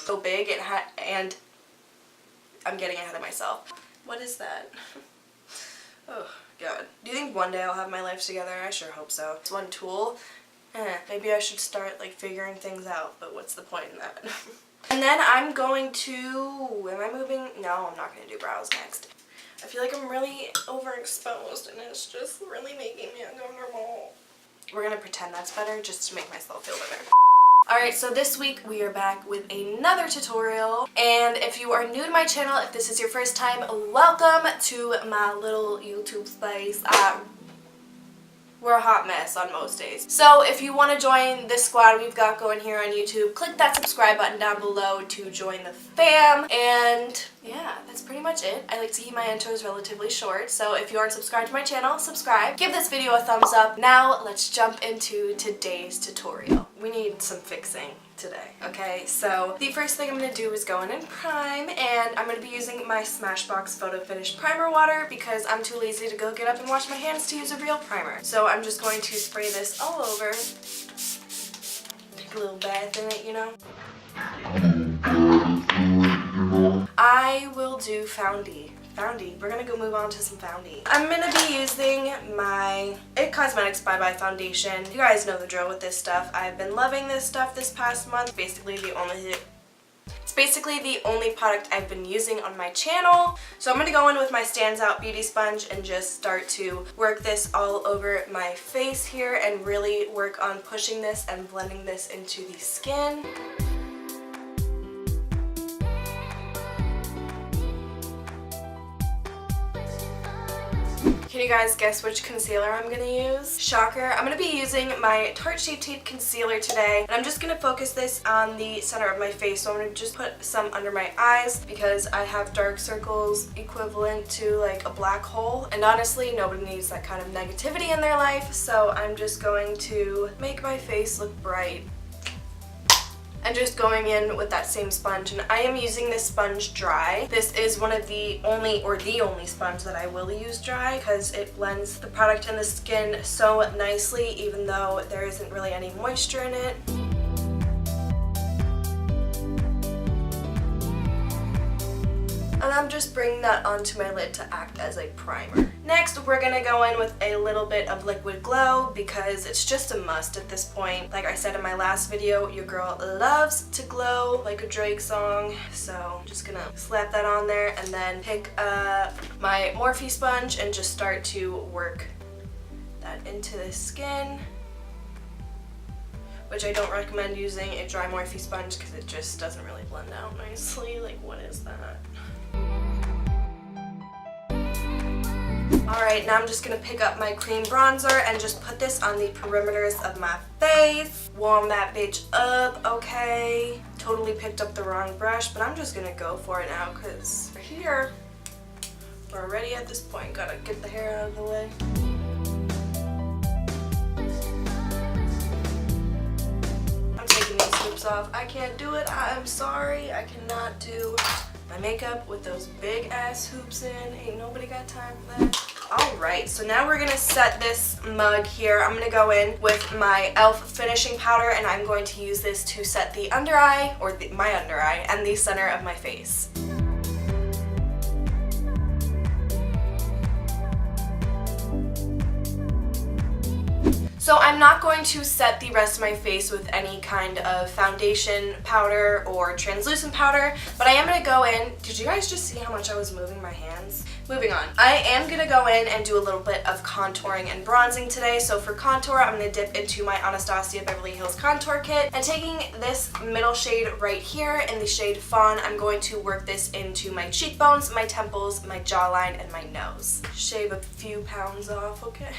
so big and I'm getting ahead of myself. What is that? Oh god. Do you think one day I'll have my life together? I sure hope so. It's one tool. Maybe I should start like figuring things out, but what's the point in that? And then I'm going to, am I moving? No, I'm not going to do brows next. I feel like I'm really overexposed and it's just really making me uncomfortable. We're going to pretend that's better just to make myself feel better. Alright, so this week we are back with another tutorial, and if you are new to my channel, if this is your first time, welcome to my little YouTube space. We're a hot mess on most days. So if you want to join this squad we've got going here on YouTube, click that subscribe button down below to join the fam. And yeah, that's pretty much it. I like to keep my intros relatively short, so if you aren't subscribed to my channel, subscribe. Give this video a thumbs up. Now let's jump into today's tutorial. We need some fixing today, okay? So the first thing I'm going to do is go in and prime, and I'm going to be using my Smashbox Photo Finish Primer Water because I'm too lazy to go get up and wash my hands to use a real primer. So I'm just going to spray this all over. Take a little bath in it, you know? I will do Foundy. We're gonna go move on to some Foundy. I'm gonna be using my e.l.f. Cosmetics Bybel foundation. You guys know the drill with this stuff. I've been loving this stuff this past month. It's basically the only product I've been using on my channel. So I'm gonna go in with my Stands Out Beauty Sponge and just start to work this all over my face here and really work on pushing this and blending this into the skin. Can you guys guess which concealer I'm going to use? Shocker. I'm going to be using my Tarte Shape Tape Concealer today, and I'm just going to focus this on the center of my face. So I'm going to just put some under my eyes because I have dark circles equivalent to like a black hole, and honestly nobody needs that kind of negativity in their life, so I'm just going to make my face look bright. I'm just going in with that same sponge, and I am using this sponge dry. This is one of the only sponge that I will use dry because it blends the product in the skin so nicely even though there isn't really any moisture in it. And I'm just bringing that onto my lid to act as a primer. Next, we're gonna go in with a little bit of Liquid Glow because it's just a must at this point. Like I said in my last video, your girl loves to glow like a Drake song. So I'm just gonna slap that on there and then pick up my Morphe sponge and just start to work that into the skin. Which I don't recommend using a dry Morphe sponge because it just doesn't really blend out nicely. Like, what is that? Alright, now I'm just going to pick up my cream bronzer and just put this on the perimeters of my face. Warm that bitch up, okay? Totally picked up the wrong brush, but I'm just going to go for it now because we're here. We're already at this point. Gotta get the hair out of the way. I'm taking these hoops off. I can't do it. I'm sorry. I cannot do my makeup with those big ass hoops in. Ain't nobody got time for that. Alright, so now we're going to set this mug here. I'm going to go in with my e.l.f. finishing powder, and I'm going to use this to set the under eye, or my under eye, and the center of my face. So I'm not going to set the rest of my face with any kind of foundation powder or translucent powder, but I am going to go in. Did you guys just see how much I was moving my hands? Moving on. I am going to go in and do a little bit of contouring and bronzing today. So for contour, I'm going to dip into my Anastasia Beverly Hills Contour Kit. And taking this middle shade right here in the shade Fawn, I'm going to work this into my cheekbones, my temples, my jawline, and my nose. Shave a few pounds off, okay?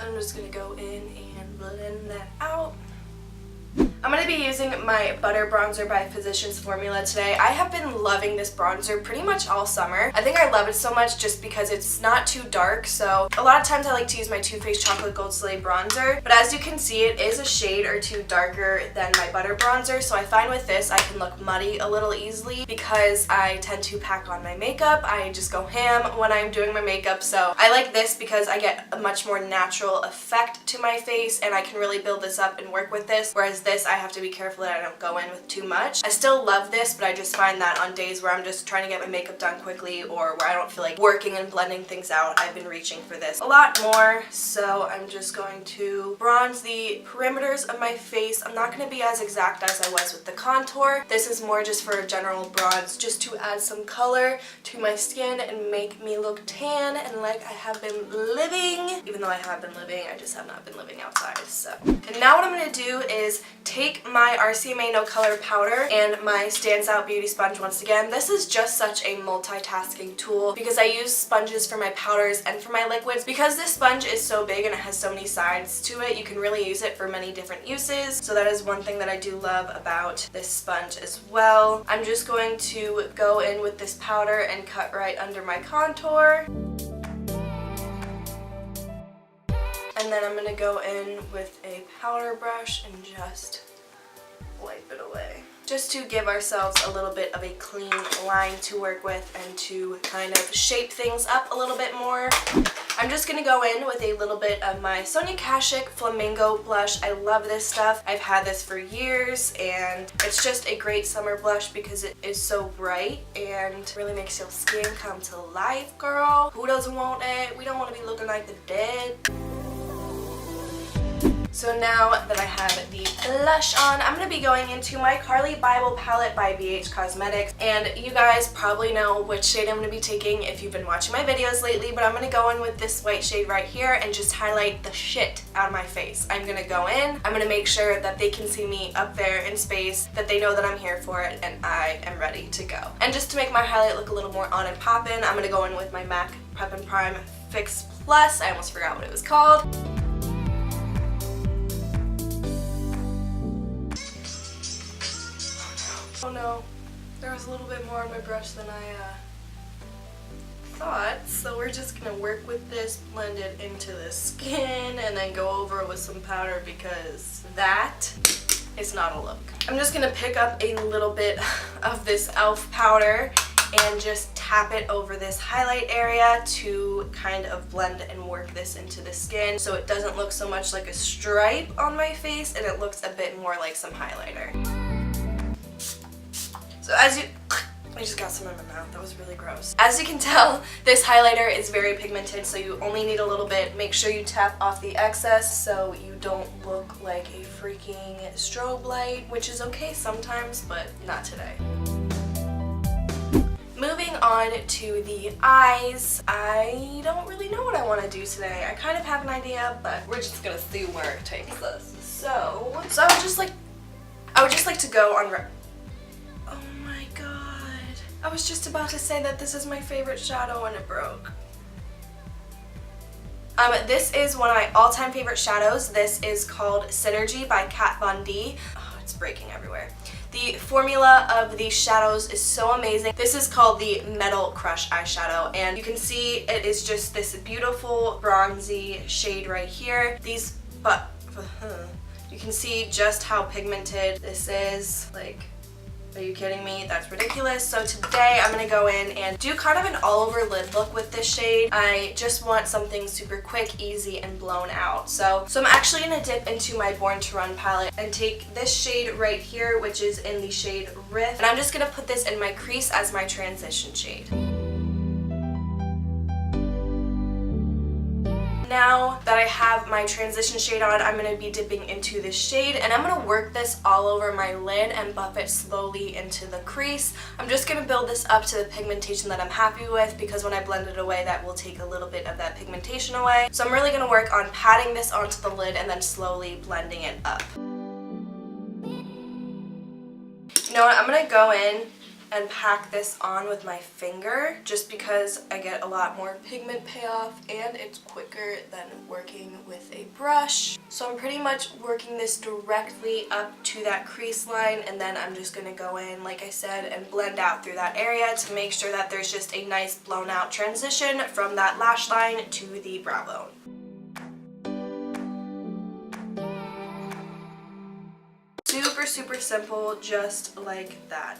I'm just going to go in and blend that out. I'm going to be using my Butter Bronzer by Physicians Formula today. I have been loving this bronzer pretty much all summer. I think I love it so much just because it's not too dark, so a lot of times I like to use my Too Faced Chocolate Gold Soleil bronzer, but as you can see it is a shade or two darker than my Butter Bronzer, so I find with this I can look muddy a little easily because I tend to pack on my makeup. I just go ham when I'm doing my makeup, so I like this because I get a much more natural effect to my face and I can really build this up and work with this, whereas this I have to be careful that I don't go in with too much. I still love this, but I just find that on days where I'm just trying to get my makeup done quickly or where I don't feel like working and blending things out, I've been reaching for this a lot more. So I'm just going to bronze the perimeters of my face. I'm not going to be as exact as I was with the contour. This is more just for a general bronze, just to add some color to my skin and make me look tan and like I have been living. Even though I have been living, I just have not been living outside. So, and now what I'm going to do is take my RCMA No Color powder and my Stands Out Beauty Sponge once again. This is just such a multitasking tool because I use sponges for my powders and for my liquids. Because this sponge is so big and it has so many sides to it, you can really use it for many different uses. So that is one thing that I do love about this sponge as well. I'm just going to go in with this powder and cut right under my contour. And then I'm going to go in with a powder brush and just wipe it away. Just to give ourselves a little bit of a clean line to work with and to kind of shape things up a little bit more. I'm just going to go in with a little bit of my Sonia Kashuk Flamingo blush. I love this stuff. I've had this for years and it's just a great summer blush because it is so bright and really makes your skin come to life, girl. Who doesn't want it? We don't want to be looking like the dead. So now that I have the blush on, I'm going to be going into my Carli Bybel palette by BH Cosmetics. And you guys probably know which shade I'm going to be taking if you've been watching my videos lately, but I'm going to go in with this white shade right here and just highlight the shit out of my face. I'm going to go in, I'm going to make sure that they can see me up there in space, that they know that I'm here for it, and I am ready to go. And just to make my highlight look a little more on and poppin', I'm going to go in with my MAC Prep and Prime Fix Plus. I almost forgot what it was called. Oh no, there was a little bit more on my brush than I thought, so we're just gonna work with this, blend it into the skin, and then go over it with some powder because that is not a look. I'm just gonna pick up a little bit of this e.l.f. powder and just tap it over this highlight area to kind of blend and work this into the skin so it doesn't look so much like a stripe on my face and it looks a bit more like some highlighter. So as you, I just got some in my mouth, that was really gross. As you can tell, this highlighter is very pigmented, so you only need a little bit. Make sure you tap off the excess so you don't look like a freaking strobe light, which is okay sometimes, but not today. Moving on to the eyes, I don't really know what I want to do today. I kind of have an idea, but we're just gonna see where it takes us. So I would just like to go on. I was just about to say that this is my favorite shadow and it broke. This is one of my all-time favorite shadows. This is called Synergy by Kat Von D. Oh, it's breaking everywhere. The formula of these shadows is so amazing. This is called the Metal Crush eyeshadow, and you can see it is just this beautiful bronzy shade right here. You can see just how pigmented this is. Like, are you kidding me? That's ridiculous. So today I'm going to go in and do kind of an all-over lid look with this shade. I just want something super quick, easy, and blown out. So I'm actually going to dip into my Born to Run palette and take this shade right here, which is in the shade Riff. And I'm just going to put this in my crease as my transition shade. Now that I have my transition shade on, I'm going to be dipping into this shade and I'm going to work this all over my lid and buff it slowly into the crease. I'm just going to build this up to the pigmentation that I'm happy with because when I blend it away, that will take a little bit of that pigmentation away. So I'm really going to work on patting this onto the lid and then slowly blending it up. You know what, I'm going to go in and pack this on with my finger just because I get a lot more pigment payoff and it's quicker than working with a brush. So I'm pretty much working this directly up to that crease line, and then I'm just going to go in, like I said, and blend out through that area to make sure that there's just a nice blown out transition from that lash line to the brow bone. Super, super simple, just like that.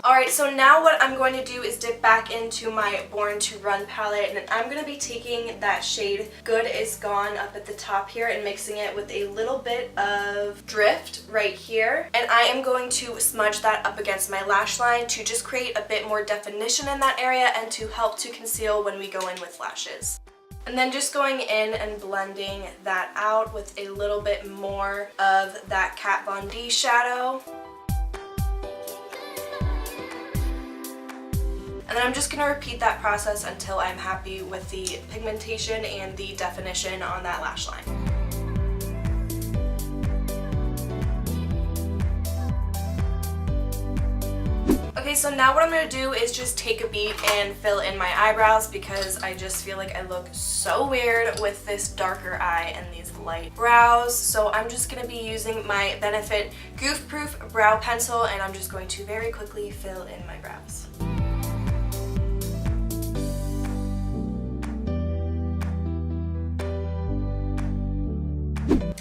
Alright, so now what I'm going to do is dip back into my Born to Run palette, and I'm going to be taking that shade Good Is Gone up at the top here and mixing it with a little bit of Drift right here. And I am going to smudge that up against my lash line to just create a bit more definition in that area and to help to conceal when we go in with lashes. And then just going in and blending that out with a little bit more of that Kat Von D shadow. And then I'm just going to repeat that process until I'm happy with the pigmentation and the definition on that lash line. Okay, so now what I'm going to do is just take a beat and fill in my eyebrows because I just feel like I look so weird with this darker eye and these light brows. So I'm just going to be using my Benefit Goof Proof Brow Pencil, and I'm just going to very quickly fill in my brows.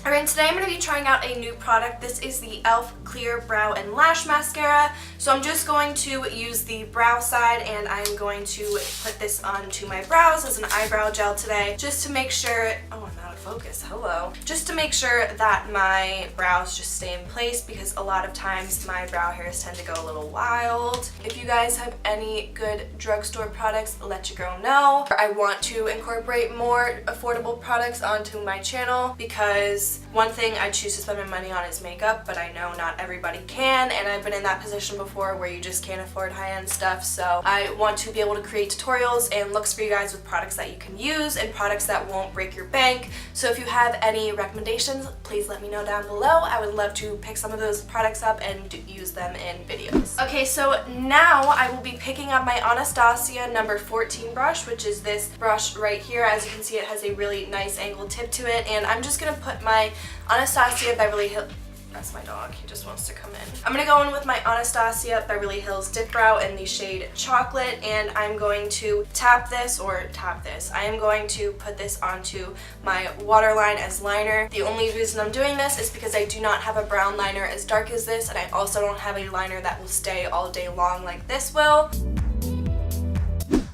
Alright, today I'm going to be trying out a new product. This is the e.l.f. Clear Brow and Lash Mascara. So I'm just going to use the brow side, and I'm going to put this onto my brows as an eyebrow gel today just to make sure, oh, I'm out of focus, hello. Just to make sure that my brows just stay in place because a lot of times my brow hairs tend to go a little wild. If you guys have any good drugstore products, let your girl know. I want to incorporate more affordable products onto my channel because one thing I choose to spend my money on is makeup, but I know not everybody can, and I've been in that position before where you just can't afford high-end stuff. So I want to be able to create tutorials and looks for you guys with products that you can use and products that won't break your bank. So if you have any recommendations, please let me know down below. I would love to pick some of those products up and use them in videos. Okay, so now I will be picking up my Anastasia number 14 brush, which is this brush right here. As you can see, it has a really nice angled tip to it, and I'm just gonna put my Anastasia Beverly Hills, that's my dog, he just wants to come in. I'm going to go in with my Anastasia Beverly Hills Dip Brow in the shade Chocolate, and I'm going to I am going to put this onto my waterline as liner. The only reason I'm doing this is because I do not have a brown liner as dark as this, and I also don't have a liner that will stay all day long like this will.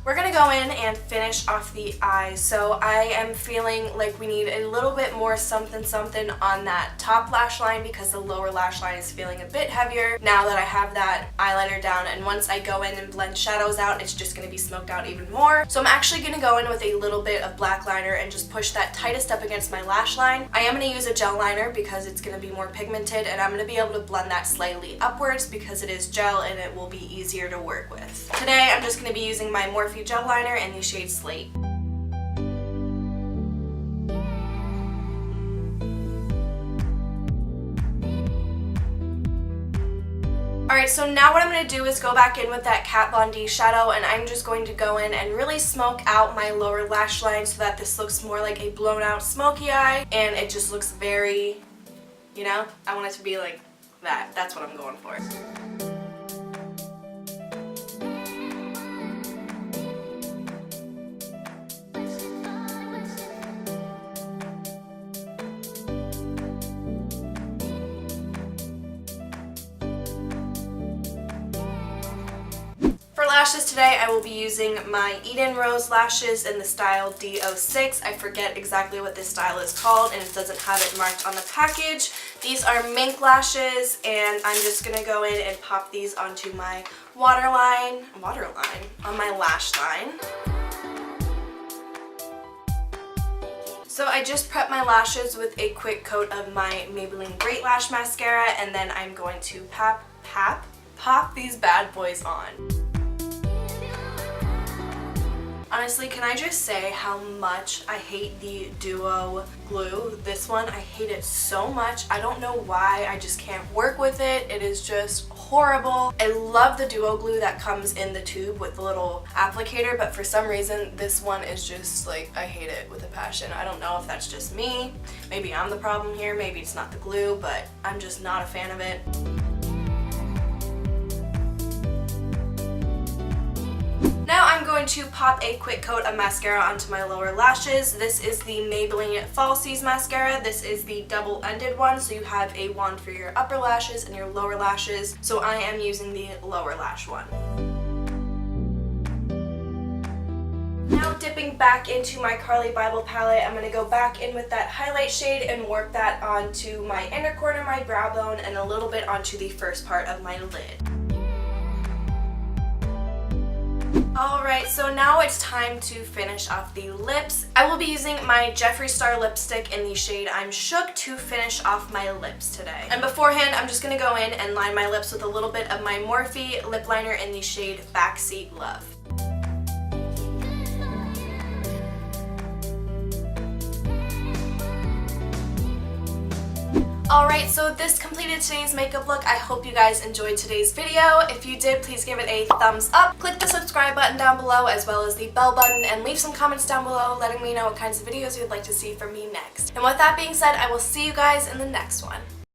We're gonna go in and finish off the eyes. So I am feeling like we need a little bit more something something on that top lash line because the lower lash line is feeling a bit heavier now that I have that eyeliner down, and once I go in and blend shadows out, it's just gonna be smoked out even more. So I'm actually gonna go in with a little bit of black liner and just push that tightest up against my lash line. I am gonna use a gel liner because it's gonna be more pigmented, and I'm gonna be able to blend that slightly upwards because it is gel and it will be easier to work with. Today I'm just gonna be using my Morphe gel liner in the shade Slate. Alright, so now what I'm going to do is go back in with that Kat Von D shadow, and I'm just going to go in and really smoke out my lower lash line so that this looks more like a blown out smoky eye, and it just looks very, you know, I want it to be like that. That's what I'm going for. For lashes today, I will be using my Eden Rose lashes in the style D06. I forget exactly what this style is called, and it doesn't have it marked on the package. These are mink lashes, and I'm just going to go in and pop these onto my waterline, on my lash line. So I just prep my lashes with a quick coat of my Maybelline Great Lash Mascara, and then I'm going to pop these bad boys on. Honestly, can I just say how much I hate the duo glue? This one, I hate it so much. I don't know why, I just can't work with it. It is just horrible. I love the duo glue that comes in the tube with the little applicator, but for some reason this one is just like, I hate it with a passion. I don't know if that's just me. Maybe I'm the problem here, maybe it's not the glue, but I'm just not a fan of it. Now I'm going to pop a quick coat of mascara onto my lower lashes. This is the Maybelline Falsies mascara. This is the double-ended one, so you have a wand for your upper lashes and your lower lashes. So I am using the lower lash one. Now dipping back into my Carli Bybel palette, I'm going to go back in with that highlight shade and work that onto my inner corner, my brow bone, and a little bit onto the first part of my lid. Alright, so now it's time to finish off the lips. I will be using my Jeffree Star lipstick in the shade I'm Shook to finish off my lips today. And beforehand, I'm just going to go in and line my lips with a little bit of my Morphe lip liner in the shade Backseat Love. Alright, so this completed today's makeup look. I hope you guys enjoyed today's video. If you did, please give it a thumbs up. Click the subscribe button down below as well as the bell button, and leave some comments down below letting me know what kinds of videos you'd like to see from me next. And with that being said, I will see you guys in the next one.